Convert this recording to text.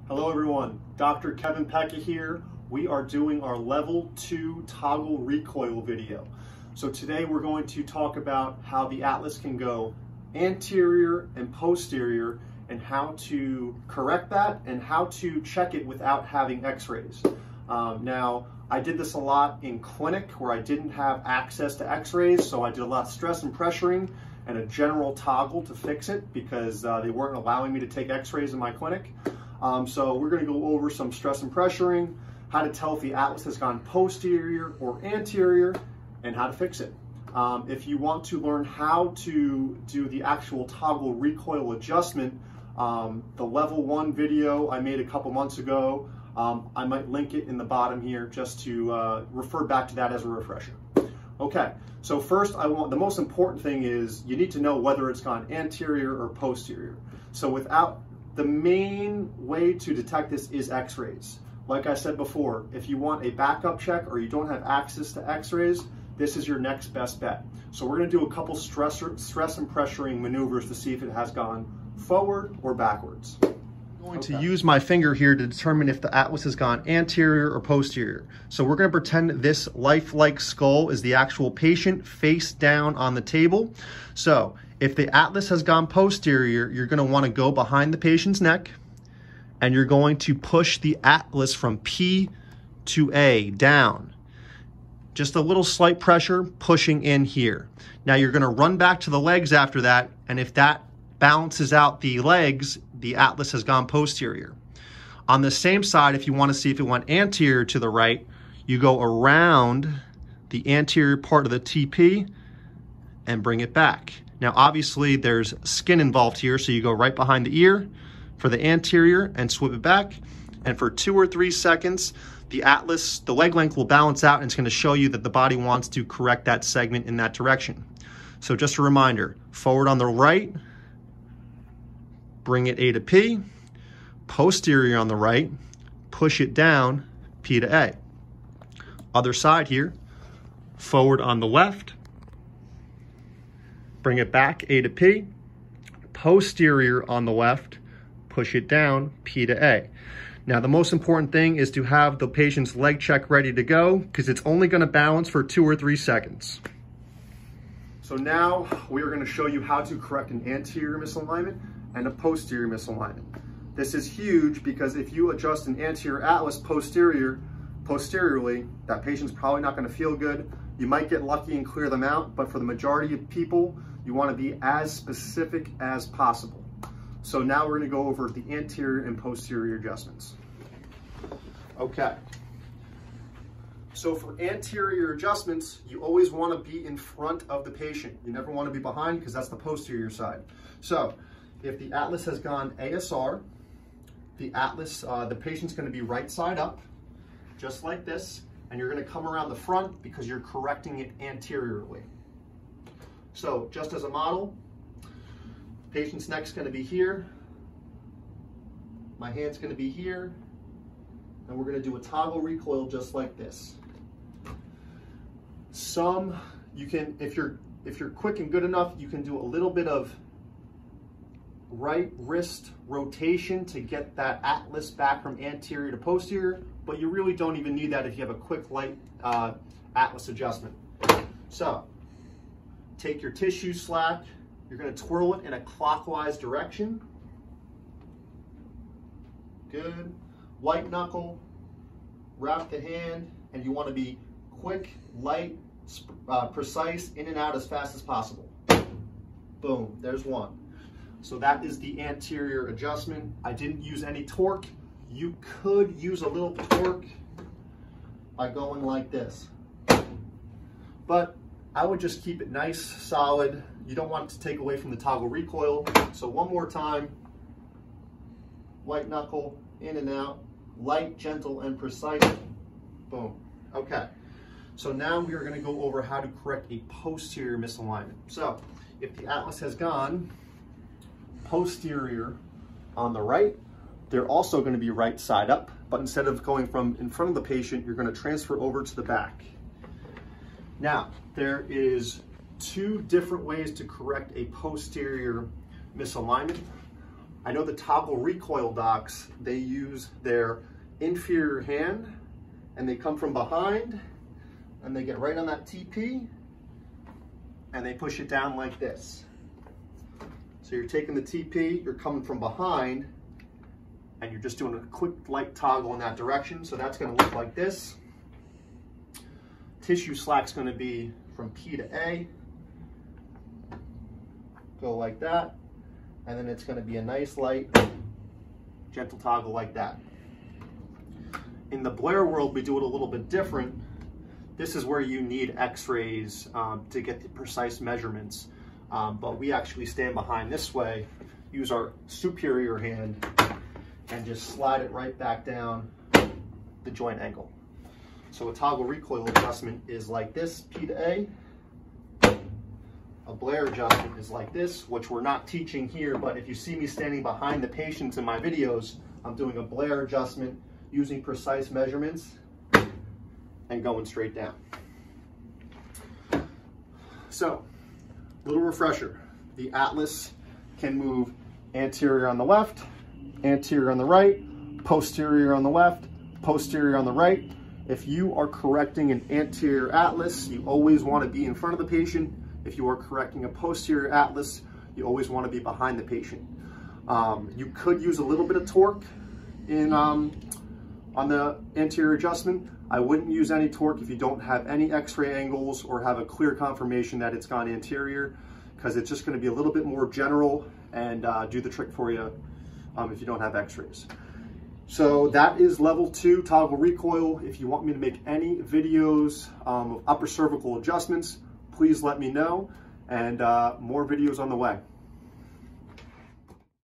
Hello everyone, Dr. Kevin Pecca here. We are doing our level 2 toggle recoil video. So today we're going to talk about how the atlas can go anterior and posterior and how to correct that and how to check it without having x-rays. Now, I did this a lot in clinic where I didn't have access to x-rays, so I did a lot of stress and pressuring and a general toggle to fix it because they weren't allowing me to take x-rays in my clinic. So we're going to go over some stress and pressuring, how to tell if the atlas has gone posterior or anterior, and how to fix it. If you want to learn how to do the actual toggle recoil adjustment, the level 1 video I made a couple months ago, I might link it in the bottom here just to refer back to that as a refresher. Okay, so first the most important thing is you need to know whether it's gone anterior or posterior. So the main way to detect this is x-rays. Like I said before, if you want a backup check or you don't have access to x-rays, this is your next best bet. So we're going to do a couple stress and pressuring maneuvers to see if it has gone forward or backwards. I'm going to use my finger here to determine if the atlas has gone anterior or posterior. So we're going to pretend this lifelike skull is the actual patient face down on the table. So if the atlas has gone posterior, you're going to want to go behind the patient's neck and you're going to push the atlas from P to A down. Just a little slight pressure pushing in here. Now you're going to run back to the legs after that, and if that balances out the legs, the atlas has gone posterior. On the same side, if you want to see if it went anterior to the right, you go around the anterior part of the TP and bring it back. Now obviously there's skin involved here, so you go right behind the ear for the anterior and swip it back, and for 2 or 3 seconds the atlas, the leg length will balance out and it's going to show you that the body wants to correct that segment in that direction. So just a reminder, forward on the right, bring it A to P, posterior on the right, push it down, P to A. Other side here, forward on the left, bring it back, A to P, posterior on the left, push it down, P to A. Now the most important thing is to have the patient's leg check ready to go because it's only going to balance for 2 or 3 seconds. So now we are going to show you how to correct an anterior misalignment and a posterior misalignment. This is huge because if you adjust an anterior atlas posteriorly, that patient's probably not going to feel good. You might get lucky and clear them out, but for the majority of people, you want to be as specific as possible. So now we're going to go over the anterior and posterior adjustments. Okay. So for anterior adjustments, you always want to be in front of the patient. You never want to be behind because that's the posterior side. So if the atlas has gone ASR, the patient's going to be right side up, just like this, and you're going to come around the front because you're correcting it anteriorly. So just as a model, patient's neck's going to be here, my hand's going to be here, and we're going to do a toggle recoil just like this. If you're quick and good enough, you can do a little bit of right wrist rotation to get that atlas back from anterior to posterior, but you really don't even need that if you have a quick light atlas adjustment. So take your tissue slack, you're going to twirl it in a clockwise direction. Good. White knuckle, wrap the hand, and you want to be quick, light, precise, in and out as fast as possible. Boom, there's one. So that is the anterior adjustment. I didn't use any torque. You could use a little torque by going like this. But I would just keep it nice, solid. You don't want it to take away from the toggle recoil. So one more time. White knuckle, in and out. Light, gentle, and precise. Boom. Okay. So now we are going to go over how to correct a posterior misalignment. So if the atlas has gone posterior on the right, they're also going to be right side up, but instead of going from in front of the patient, you're going to transfer over to the back. Now, there is 2 different ways to correct a posterior misalignment. I know the toggle recoil docs, they use their inferior hand and they come from behind and they get right on that TP and they push it down like this. So you're taking the TP, you're coming from behind, and you're just doing a quick light toggle in that direction. So that's going to look like this. Tissue slack's going to be from P to A. Go like that. And then it's going to be a nice light, gentle toggle like that. In the Blair world, we do it a little bit different. This is where you need x-rays to get the precise measurements. But we actually stand behind this way, use our superior hand, and just slide it right back down the joint angle. So a toggle recoil adjustment is like this, P to A. A Blair adjustment is like this, which we're not teaching here, but if you see me standing behind the patients in my videos, I'm doing a Blair adjustment using precise measurements and going straight down. So, little refresher, the Atlas can move anterior on the left, anterior on the right, posterior on the left, posterior on the right. If you are correcting an anterior Atlas, you always want to be in front of the patient. If you are correcting a posterior Atlas, you always want to be behind the patient. You could use a little bit of torque in on the anterior adjustment. I wouldn't use any torque if you don't have any x-ray angles or have a clear confirmation that it's gone anterior, because it's just going to be a little bit more general and do the trick for you if you don't have x-rays. So that is level 2 toggle recoil. If you want me to make any videos of upper cervical adjustments, please let me know, and more videos on the way.